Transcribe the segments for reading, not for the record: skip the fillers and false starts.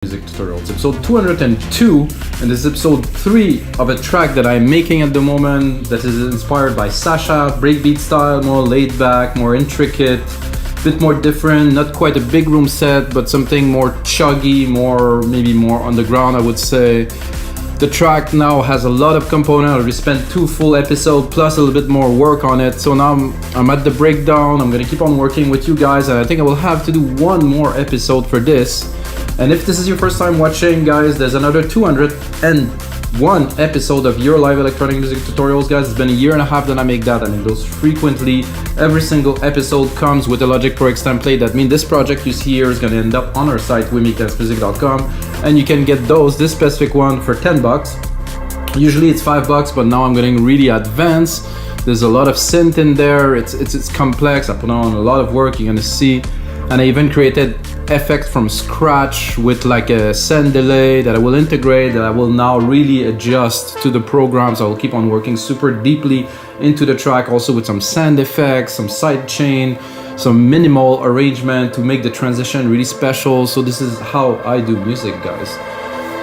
Music tutorial. It's episode 202, and this is episode 3 of a track that I'm making at the moment that is inspired by Sasha, breakbeat style, more laid back, more intricate, bit more different, not quite a big room set, but something more chuggy, maybe more underground, I would say. The track now has a lot of components. We spent 2 full episodes plus a little bit more work on it. So now I'm at the breakdown. I'm gonna keep on working with you guys, and I think I will have to do one more episode for this. And if this is your first time watching, guys, there's another 201 episode of your live electronic music tutorials, guys. It's been a year and a half that I make that, and it goes frequently. Every single episode comes with a Logic Pro X template. That means this project you see here is going to end up on our site, mikasmusic.com, and you can get this specific one for $10. Usually it's $5, but now I'm getting really advanced. There's a lot of synth in there. It's complex. I put on a lot of work, you're gonna see. And I even created effects from scratch with like a send delay that I will integrate, that I will now really adjust to the program. So I will keep on working super deeply into the track, also with some sound effects, some side chain, some minimal arrangement to make the transition really special. So this is how I do music, guys.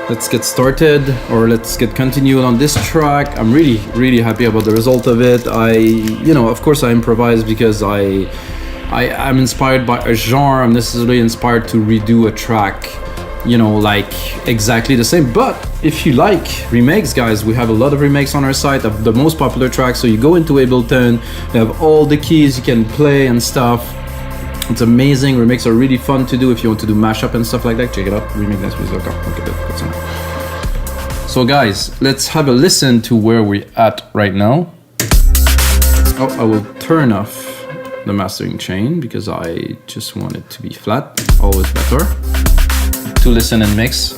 Let's get started, or let's get continued on this track. I'm really happy about the result of it. Of course I improvise because I'm inspired by a genre. I'm necessarily inspired to redo a track, like exactly the same. But if you like remakes, guys, we have a lot of remakes on our site of the most popular tracks. So you go into Ableton, you have all the keys you can play and stuff. It's amazing. Remakes are really fun to do if you want to do mashup and stuff like that. Check it out, remakenessmusic.com. Okay, so guys, let's have a listen to where we're at right now. Oh, I will turn off the mastering chain because I just want it to be flat, always better to listen and mix.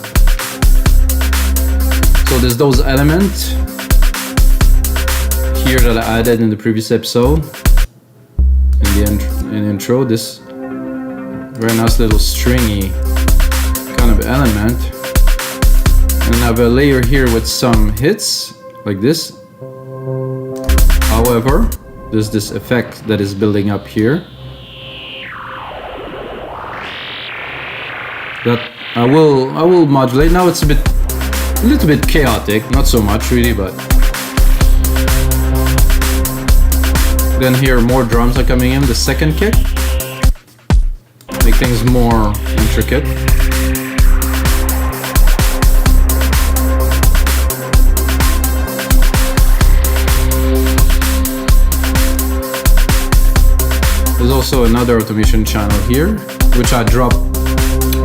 So there's those elements here that I added in the previous episode in the intro, this very nice little stringy kind of element, and I have a layer here with some hits like this. However, there's this effect that is building up here that I will modulate. Now it's a little bit chaotic, not so much really, but then here more drums are coming in, the second kick, make things more intricate. There's also another automation channel here, which I dropped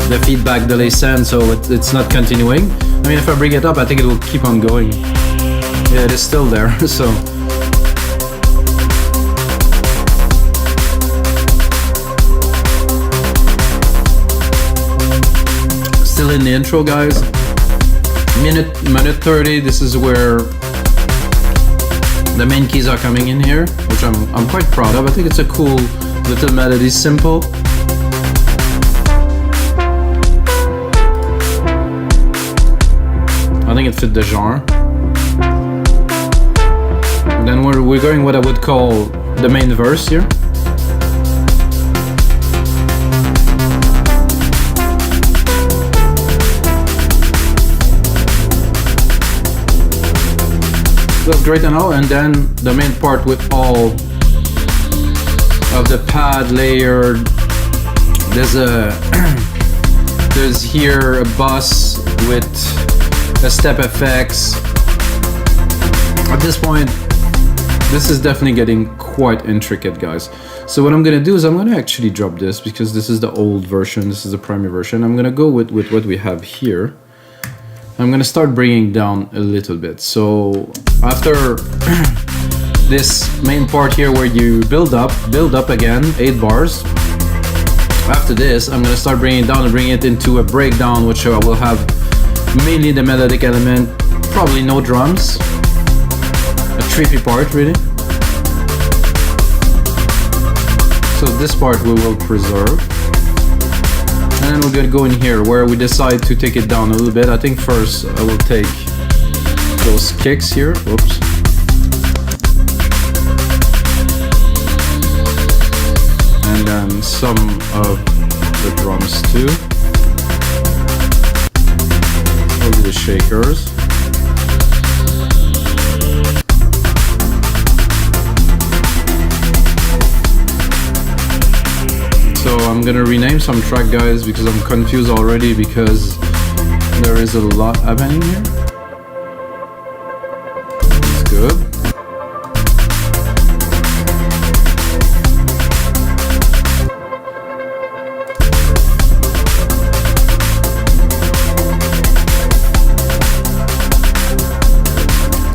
the feedback delay send, so it's not continuing. I mean, if I bring it up, I think it will keep on going. Yeah, it is still there, so. Still in the intro, guys. Minute 30, this is where the main keys are coming in here, which I'm quite proud of. I think it's a cool little melody, simple. I think it fit the genre. And then we're going what I would call the main verse here. That's great and all, and then the main part with all of the pad layer. There's here a bus with a step effects. At this point, this is definitely getting quite intricate, guys. So what I'm gonna do is I'm gonna actually drop this because this is the old version, this is the primary version. I'm gonna go with what we have here. I'm gonna start bringing down a little bit. So after this main part here where you build up again, 8 bars. After this, I'm gonna start bringing it down and bring it into a breakdown, which I will have mainly the melodic element, probably no drums, a trippy part really. So this part we will preserve. And then we're gonna go in here where we decide to take it down a little bit. I think first I will take those kicks here. Whoops. And then some of the drums too. shakers. So I'm gonna rename some track, guys, because I'm confused already because there is a lot happening here. That's good.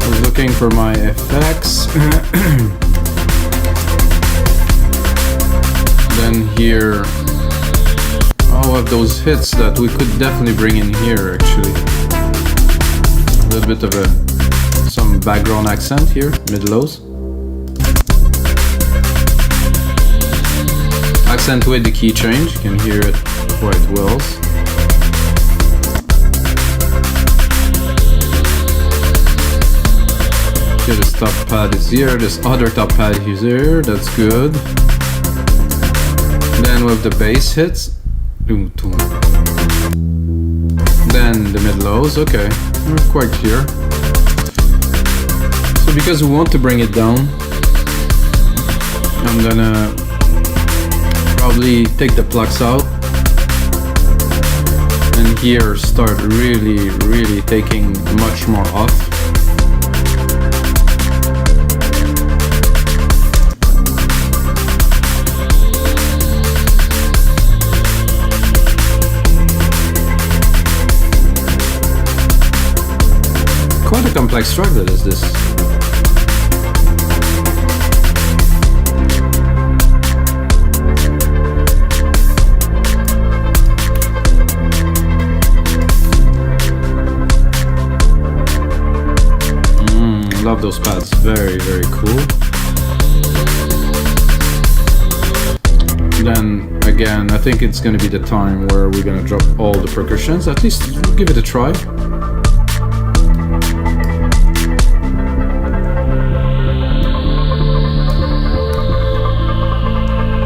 I was looking for my effects. Then here, all of those hits that we could definitely bring in here actually. A little bit of some background accent here, mid-lows. Accentuate the key change, you can hear it quite well. Okay, this top pad is here, this other top pad is here, that's good. Then with the bass hits, then the mid lows, okay, we're quite clear. So because we want to bring it down, I'm gonna probably take the plugs out and here start really taking much more off. Quite a complex track that is this. Love those pads, very cool. Then again, I think it's gonna be the time where we're gonna drop all the percussions, at least give it a try.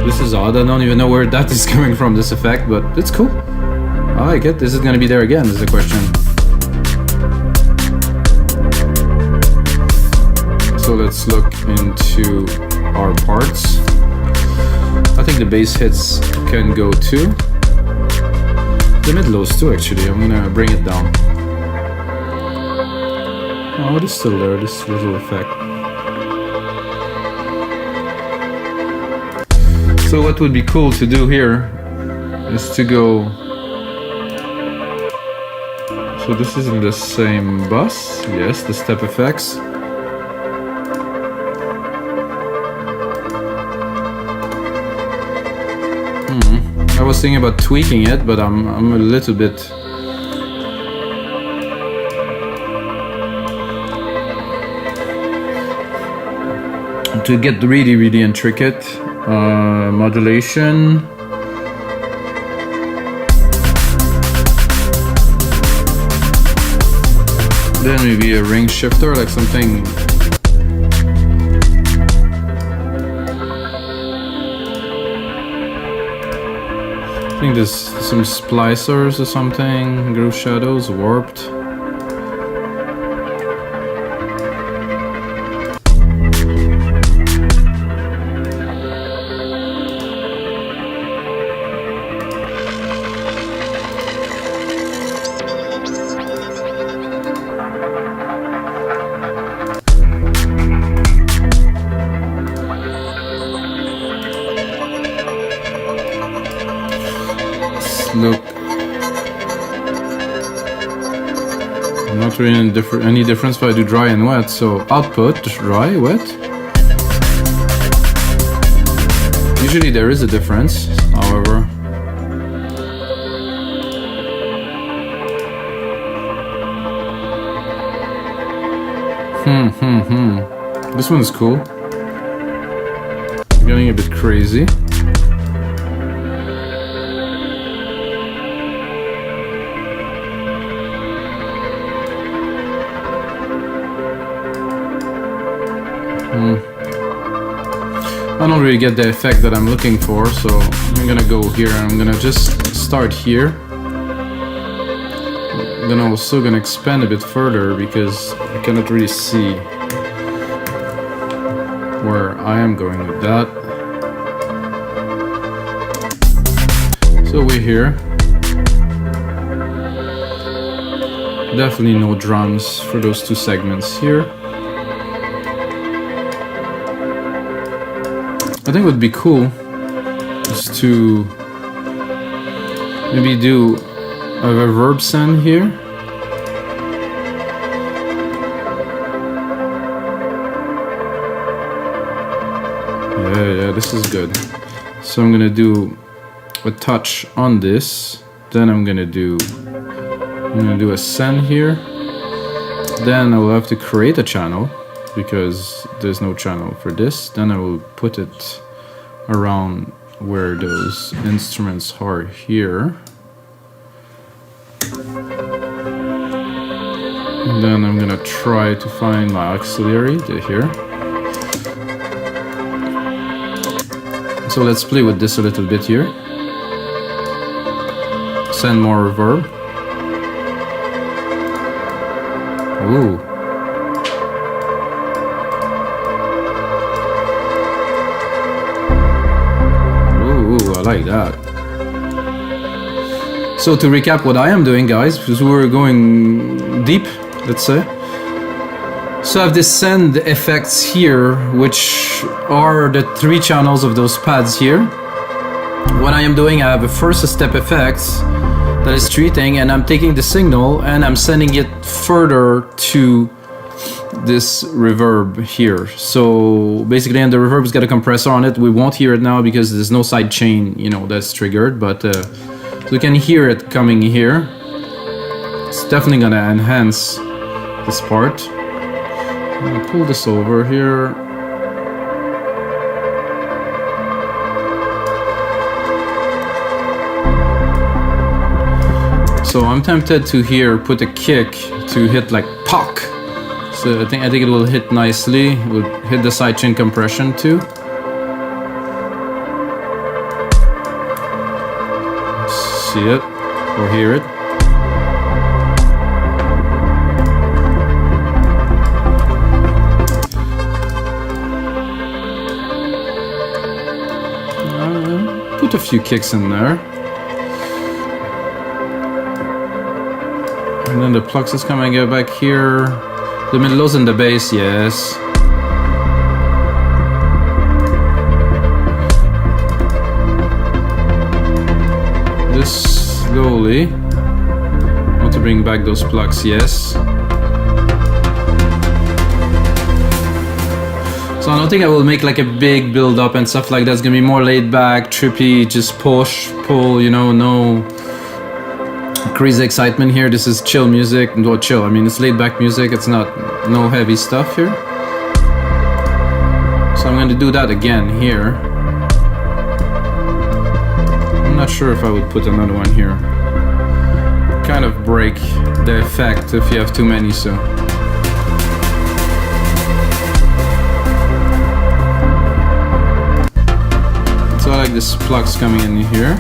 This is odd, I don't even know where that is coming from, this effect, but it's cool. I like it. Is it gonna be there again, is the question. So let's look into our parts. I think the bass hits can go too. The mid lows too, actually. I'm gonna bring it down. Oh, it is still there, this little effect. So what would be cool to do here is to go, so this is in the same bus, yes, the step effects. I was thinking about tweaking it, but I'm a little bit to get really intricate. Modulation. Then maybe a ring shifter, like something. I think there's some splicers or something, groove shadows, warped. Look, not really any difference if I do dry and wet. So output dry, wet. Usually there is a difference, however. This one is cool. Getting a bit crazy. I don't really get the effect that I'm looking for, so I'm gonna go here and I'm gonna just start here. I'm also gonna expand a bit further because I cannot really see where I am going with that. So we're here. Definitely no drums for those two segments here. I think it would be cool is to maybe do a reverb send here. Yeah, this is good. So I'm gonna do a touch on this, then I'm gonna do a send here. Then I will have to create a channel because there's no channel for this. Then I will put it around where those instruments are here. And then I'm gonna try to find my auxiliary here. So let's play with this a little bit here. Send more reverb. Ooh. Ooh, I like that. So to recap what I am doing, guys, because we're going deep, let's say. So I have this send effects here, which are the 3 channels of those pads here. What I am doing, I have a first step effects that is treating, and I'm taking the signal and I'm sending it further to this reverb here. So basically, and the reverb's got a compressor on it. We won't hear it now because there's no side chain, you know, that's triggered, but so you can hear it coming here. It's definitely gonna enhance this part. I'm gonna pull this over here. So I'm tempted to here put a kick to hit like pock. So I think it will hit nicely. It will hit the sidechain compression too. See it or hear it. Put a few kicks in there. And then the plucks is coming back here. The middle and the bass, yes. Just slowly. Want to bring back those plucks, yes. So I don't think I will make like a big build up and stuff like that. It's gonna be more laid back, trippy, just push, pull, you know, no crazy excitement here. This is chill music. Well, chill, I mean, it's laid back music. It's not no heavy stuff here. So I'm going to do that again here. I'm not sure if I would put another one here. Kind of break the effect if you have too many, so. So I like this plugs coming in here.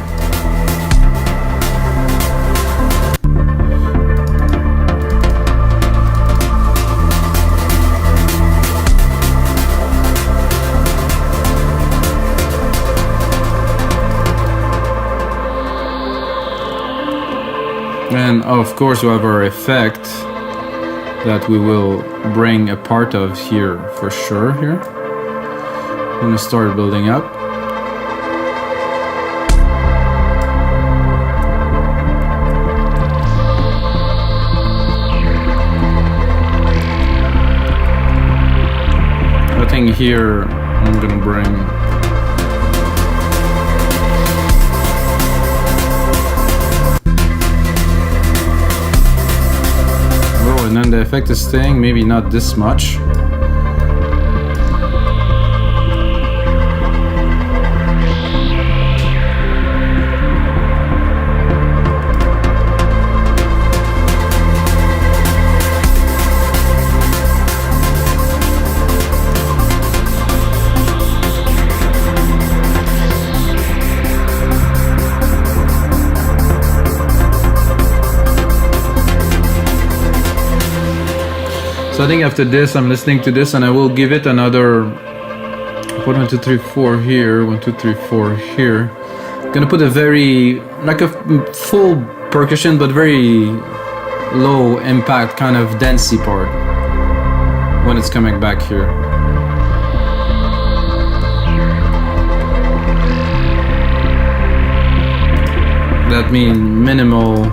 And of course we have our effect that we will bring a part of here for sure here. I'm gonna start building up. I think here I'm gonna bring and then the effect is staying, maybe not this much. So I think after this, I'm listening to this, and I will give it another. Put 1, 2, 3, 4 here. 1, 2, 3, 4 here. I'm gonna put a very like a full percussion, but very low impact kind of dancey part when it's coming back here. That means minimal.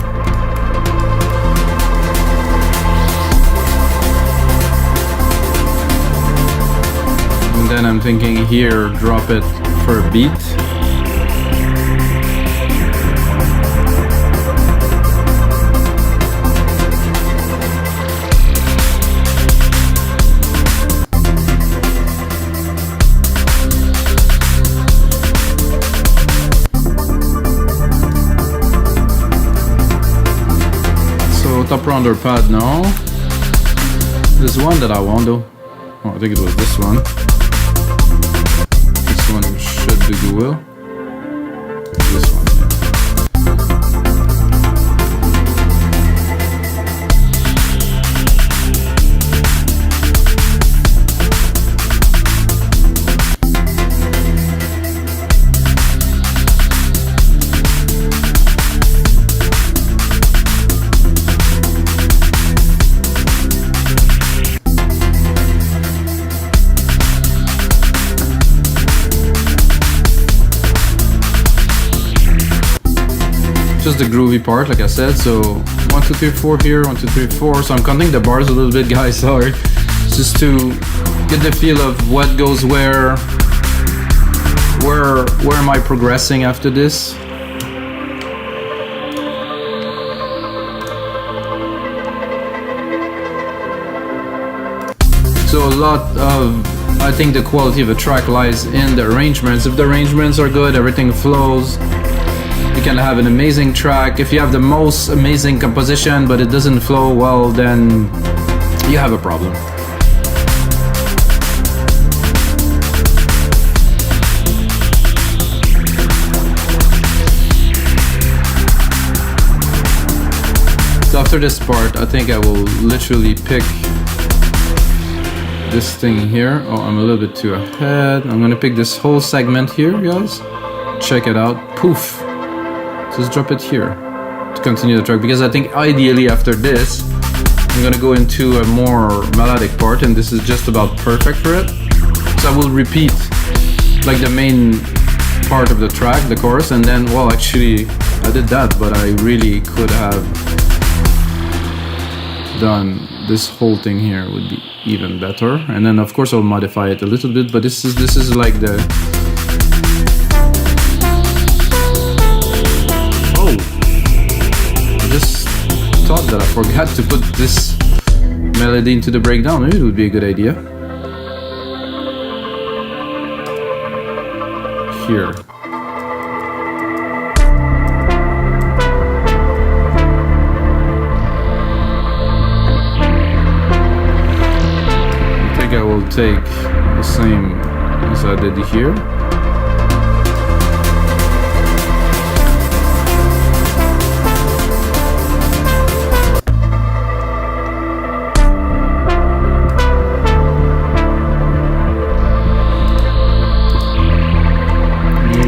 And then I'm thinking here, drop it for a beat. Top rounder pad now. There's one that I want though. Oh, I think it was this one. This one should do well. This one, yeah. Just the groovy part, like I said. So 1, 2, 3, 4 here, 1, 2, 3, 4. So I'm counting the bars a little bit, guys. Sorry, just to get the feel of what goes where. Where am I progressing after this? So a lot of, I think the quality of a track lies in the arrangements. If the arrangements are good, everything flows. You can have an amazing track. If you have the most amazing composition but it doesn't flow well, then you have a problem. So after this part, I think I will literally pick this thing here. Oh, I'm a little bit too ahead. I'm gonna pick this whole segment here, guys. Check it out. Poof. Just drop it here to continue the track, because I think ideally after this I'm gonna go into a more melodic part, and this is just about perfect for it. So I will repeat like the main part of the track, the chorus, and then, well, actually I did that, but I really could have done this whole thing here, would be even better. And then of course I'll modify it a little bit, but this is like the thought that I forgot to put this melody into the breakdown. Maybe it would be a good idea. Here. I think I will take the same as I did here.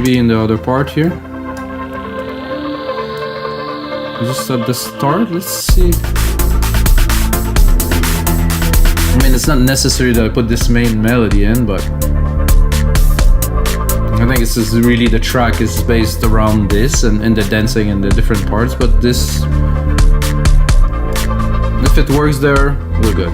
In the other part here, just at the start. Let's see. I mean, it's not necessary that I put this main melody in, but I think this is really, the track is based around this and the dancing and the different parts. But this, if it works there, we're good.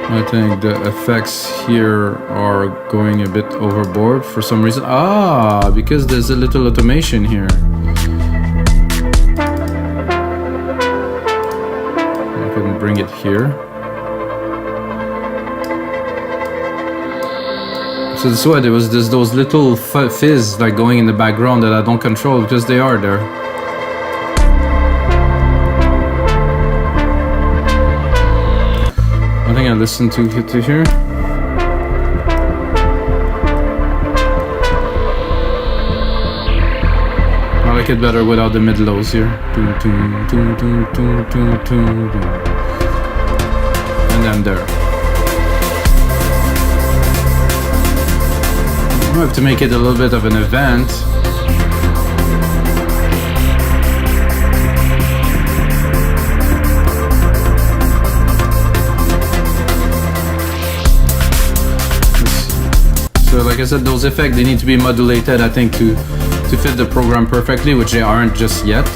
I think the effects here are going a bit overboard for some reason. Ah, because there's a little automation here. I can bring it here. So this is why there was those little fizz like going in the background that I don't control, because they are there. I think I listened to here. I like it better without the mid lows here. And then there. I have to make it a little bit of an event. So like I said, those effects, they need to be modulated, I think, to fit the program perfectly, which they aren't just yet.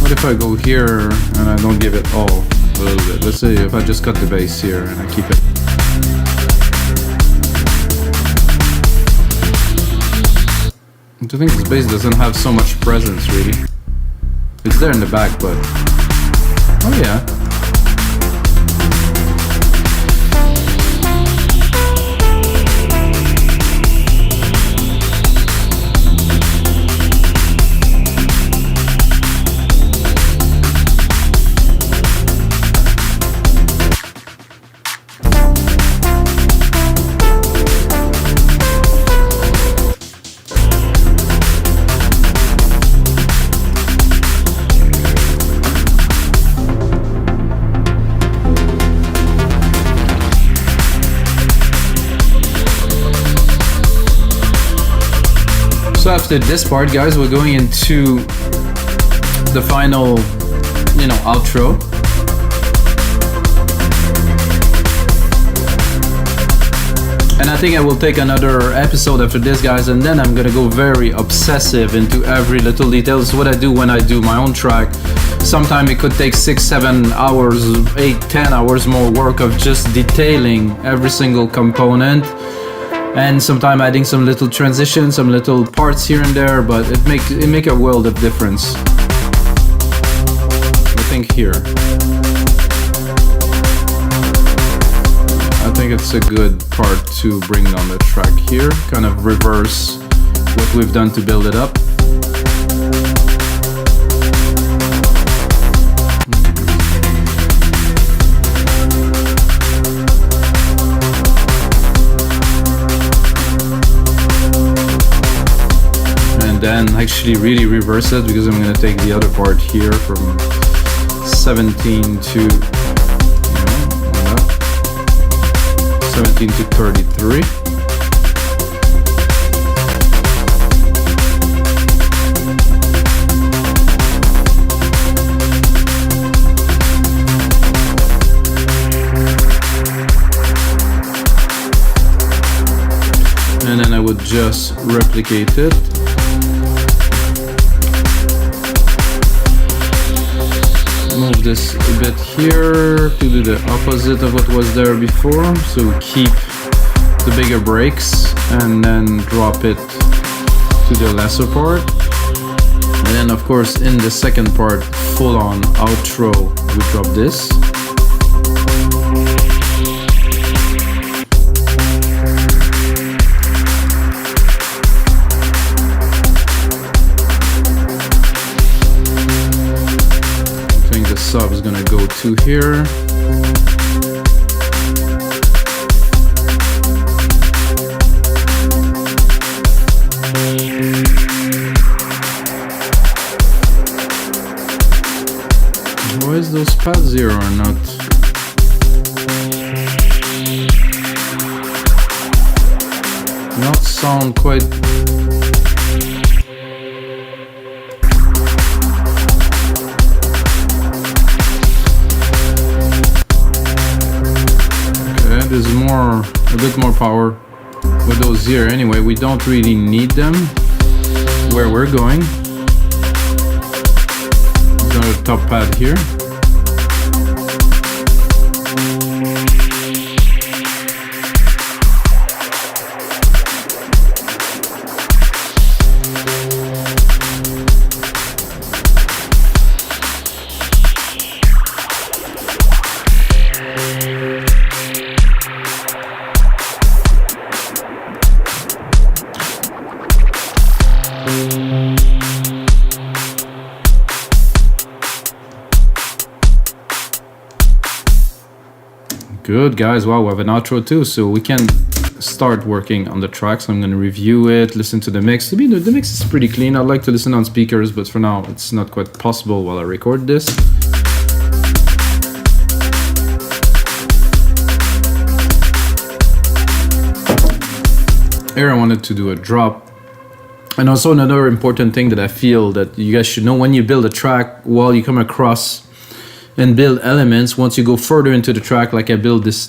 What if I go here and I don't give it all a little bit? Let's say if I just cut the bass here and I keep it. I think this bass doesn't have so much presence really. It's there in the back, but oh yeah. So after this part, guys, we're going into the final, outro. And I think I will take another episode after this, guys, and then I'm gonna go very obsessive into every little detail. This is what I do when I do my own track. Sometimes it could take 6, 7 hours, 8, 10 hours more work of just detailing every single component. And sometimes adding some little transitions, some little parts here and there, but it make a world of difference. I think here. I think it's a good part to bring on the track here, kind of reverse what we've done to build it up. Then actually really reverse it, because I'm going to take the other part here from 17 to 17 to 33. And then I would just replicate it. Move this a bit here to do the opposite of what was there before, so keep the bigger breaks and then drop it to the lesser part. And then of course in the second part, full on outro, we drop this. Sub is gonna go to here. Why is those pads here or not? Not sound quite. There's a bit more power with those here. Anyway, we don't really need them where we're going. Another top pad here. Good, guys. Wow, we have an outro too, so we can start working on the track. So I'm going to review it, listen to the mix. The mix is pretty clean. I'd like to listen on speakers, but for now it's not quite possible while I record this. Here I wanted to do a drop. And also another important thing that I feel that you guys should know when you build a track, while you come across and build elements, once you go further into the track, like I build this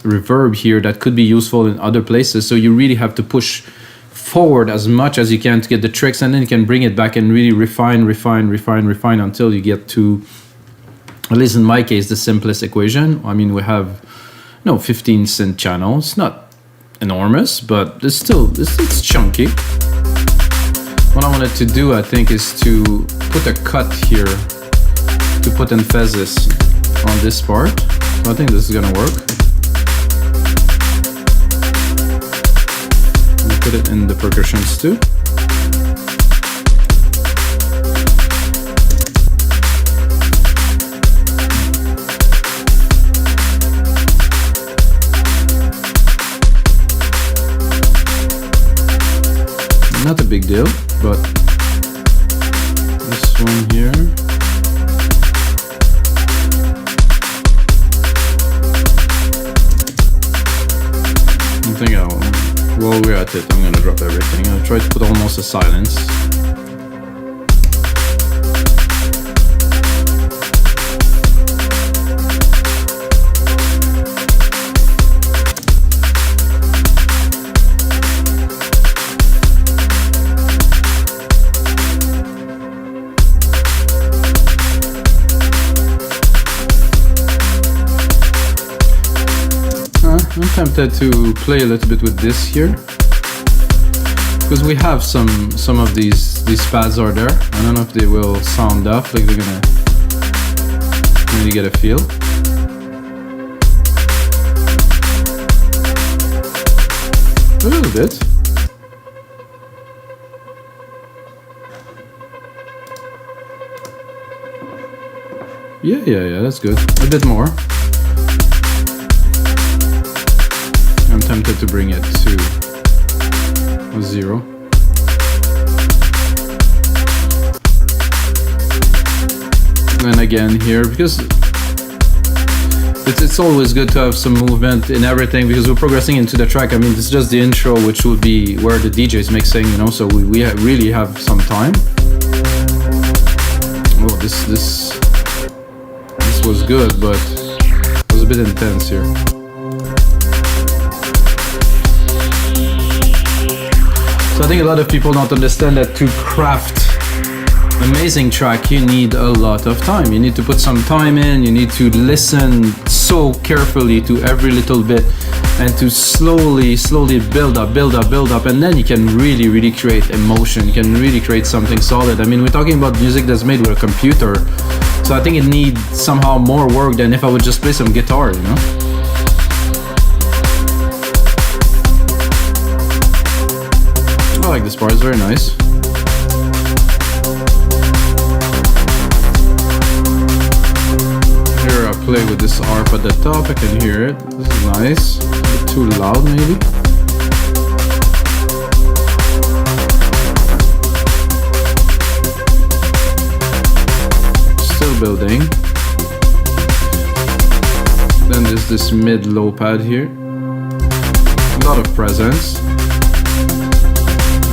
reverb here that could be useful in other places. So you really have to push forward as much as you can to get the tricks, and then you can bring it back and really refine until you get to, at least in my case, the simplest equation. I mean, we have 15 synth channels, not enormous, but it's chunky. What I wanted to do, I think, is to put a cut here to put emphasis on this part. So I think this is gonna work. I'll put it in the percussions too. Not a big deal, but this one here. While we're at it, I'm gonna drop everything. I'll try to put almost a silence. I'm tempted to play a little bit with this here, because we have some of these pads are there. I don't know if they will sound off, like they're gonna really get a feel. A little bit. Yeah, that's good. A bit more. I'm tempted to bring it to a 0. And again here, because it's always good to have some movement in everything, because we're progressing into the track. I mean, it's just the intro, which will be where the DJ is mixing, so we really have some time. Oh, this was good, but it was a bit intense here. So I think a lot of people don't understand that to craft amazing track, you need a lot of time. You need to put some time in, you need to listen so carefully to every little bit, and to slowly build up, and then you can really create emotion. You can really create something solid. I mean, we're talking about music that's made with a computer, so I think it needs somehow more work than if I would just play some guitar, I like this part, it's very nice. Here I play with this ARP at the top, I can hear it. This is nice. A bit too loud maybe. Still building. Then there's this mid-low pad here. A lot of presence.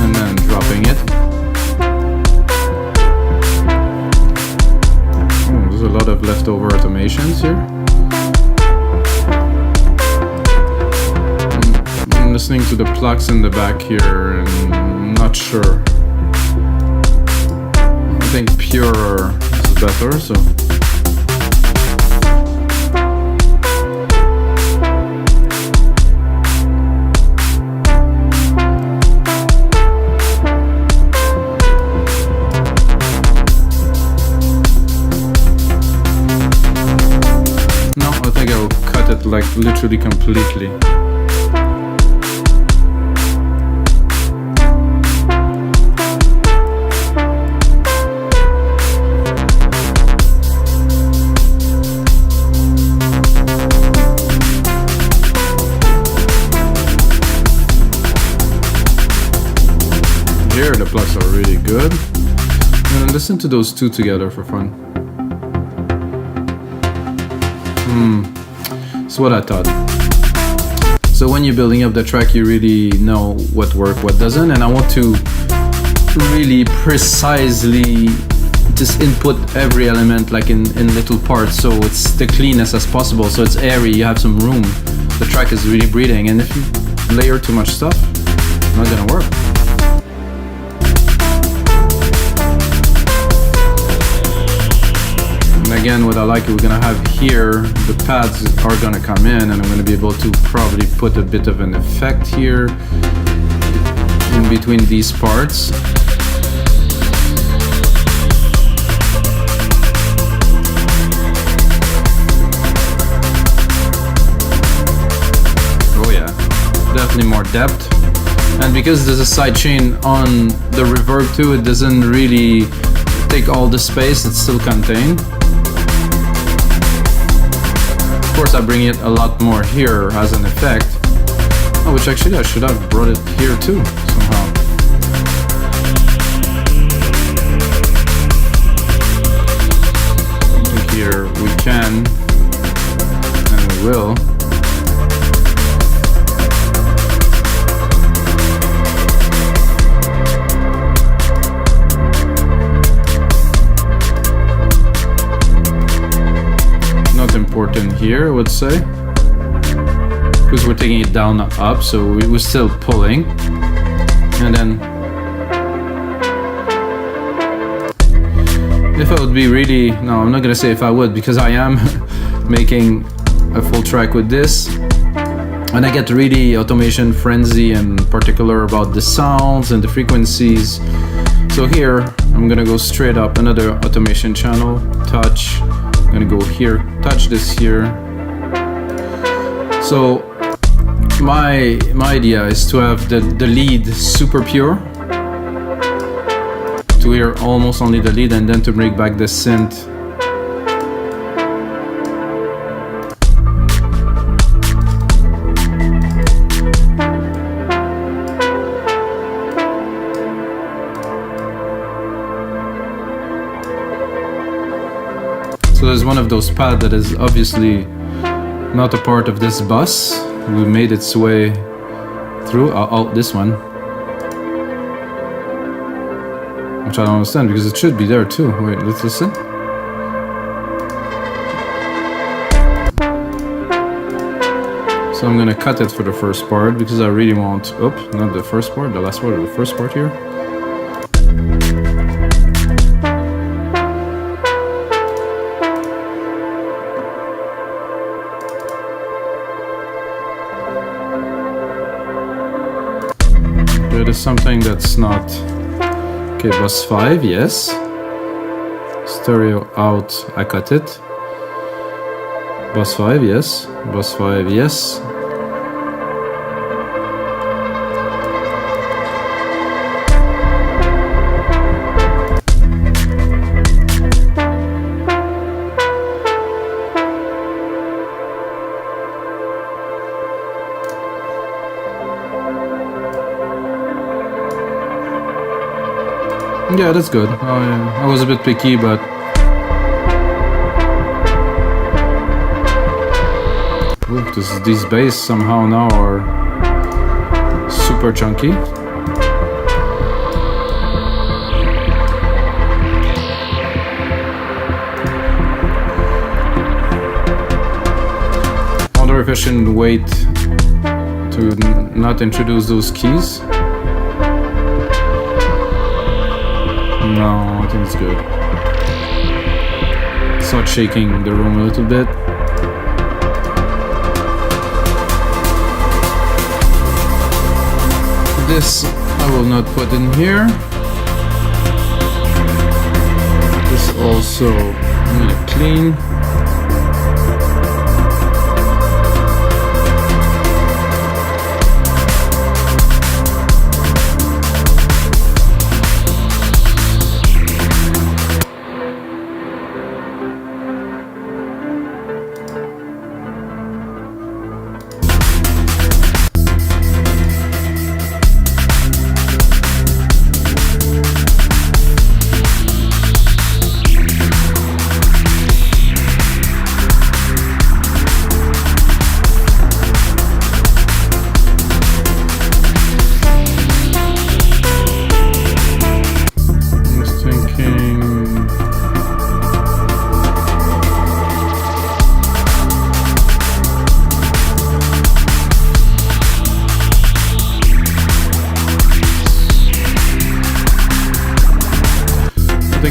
And then dropping it. Oh, there's a lot of leftover automations here. I'm listening to the plucks in the back here, and I'm not sure. I think pure is better, so. Like literally completely. plugs are really good. And listen to those two together for fun. That's what I thought. So when you're building up the track, you really know what works, what doesn't, and I want to really precisely just input every element like in little parts, so it's the cleanest as possible, so it's airy, you have some room, the track is really breathing, and if you layer too much stuff, it's not gonna work. And again, what I like, we're gonna have here, the pads are gonna come in, and I'm gonna be able to probably put a bit of an effect here in between these parts. Definitely more depth, and because there's a sidechain on the reverb too, it doesn't really take all the space, it's still contained. Of course, I bring it a lot more here as an effect, which actually I should have brought it here too somehow. Here we can, and we will. Important here, I would say, because we're taking it down up, so we're still pulling. And then if I would be really, no, I'm not gonna say if I would, because I am making a full track with this, and I get really automation frenzy and particular about the sounds and the frequencies. So here I'm gonna go straight up another automation channel, touch. I'm gonna go here, touch this here. So my idea is to have the lead super pure, to hear almost only the lead, and then to bring back the synth. So there's one of those pads that is obviously not a part of this bus. We made its way through. This one, which I don't understand because it should be there too. Wait, let's listen. So I'm gonna cut it for the first part because I really want. Oops, not the first part, the last part, or the first part here. It is something that's not okay. Bus 5, yes. Stereo out, I cut it. Bus 5, yes. Bus 5, yes. Yeah, that's good. I was a bit picky, but these bass somehow now are super chunky. I wonder if I shouldn't wait to not introduce those keys. No, I think it's good. Start shaking the room a little bit. This I will not put in here. This also I'm gonna clean.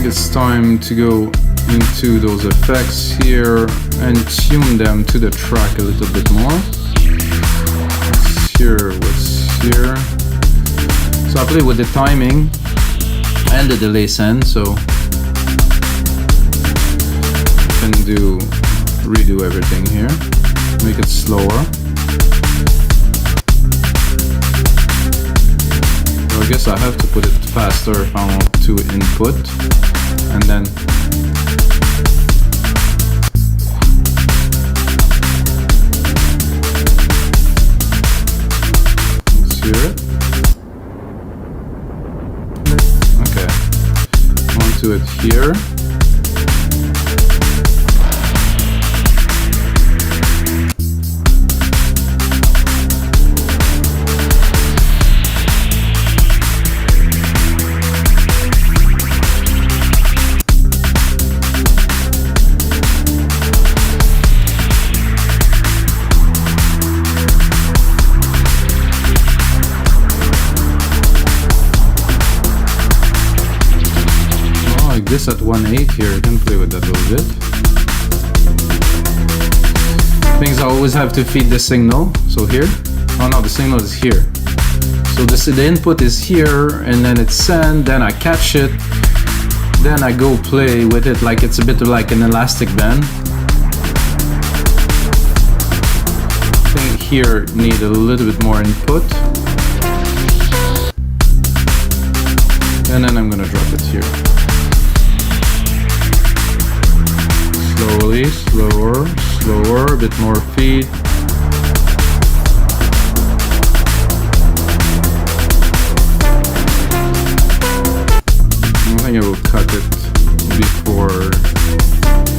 think it's time to go into those effects here and tune them to the track a little bit more. What's here? So I play with the timing and the delay send, so I can redo everything here, make it slower. So I guess I have to put it faster if I want to input, and then let's hear it. Okay, onto it here. This at 1/8 here, you can play with that a little bit. Things I always have to feed the signal. So here, oh no, the signal is here. So the input is here, and then it's send, then I catch it, then I go play with it like it's a bit like an elastic band. I think here need a little bit more input. And then I'm gonna drop it here. Slowly, slower, slower, a bit more feed. I think I will cut it before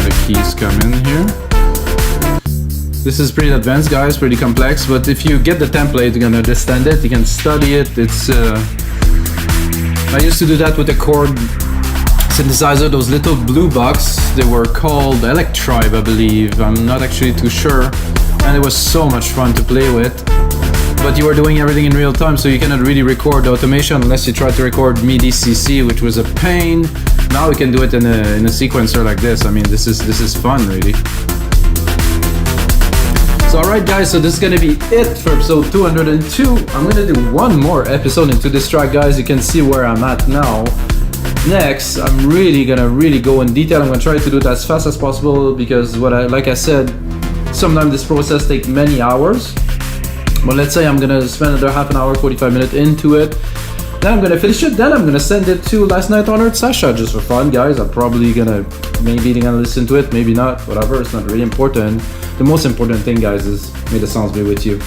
the keys come in here. This is pretty advanced, guys, pretty complex, but if you get the template, you're gonna understand it, you can study it. It's I used to do that with a chord synthesizer, those little blue box. They were called Electribe, I believe. I'm not actually too sure. And it was so much fun to play with. But you were doing everything in real time, so you cannot really record the automation unless you try to record MIDI CC, which was a pain. Now we can do it in a sequencer like this. I mean, this is fun, really. So alright guys, so this is gonna be it for episode 202. I'm gonna do one more episode into this track, guys. You can see where I'm at now. Next, I'm really gonna go in detail. I'm gonna try to do it as fast as possible because like I said, sometimes this process takes many hours. But let's say I'm gonna spend another half an hour, 45 minutes into it. Then I'm gonna finish it. Then I'm gonna send it to Last Night on Earth Sasha just for fun, guys. I'm probably maybe gonna listen to it, maybe not, whatever. It's not really important. The most important thing, guys, is may the sounds be with you.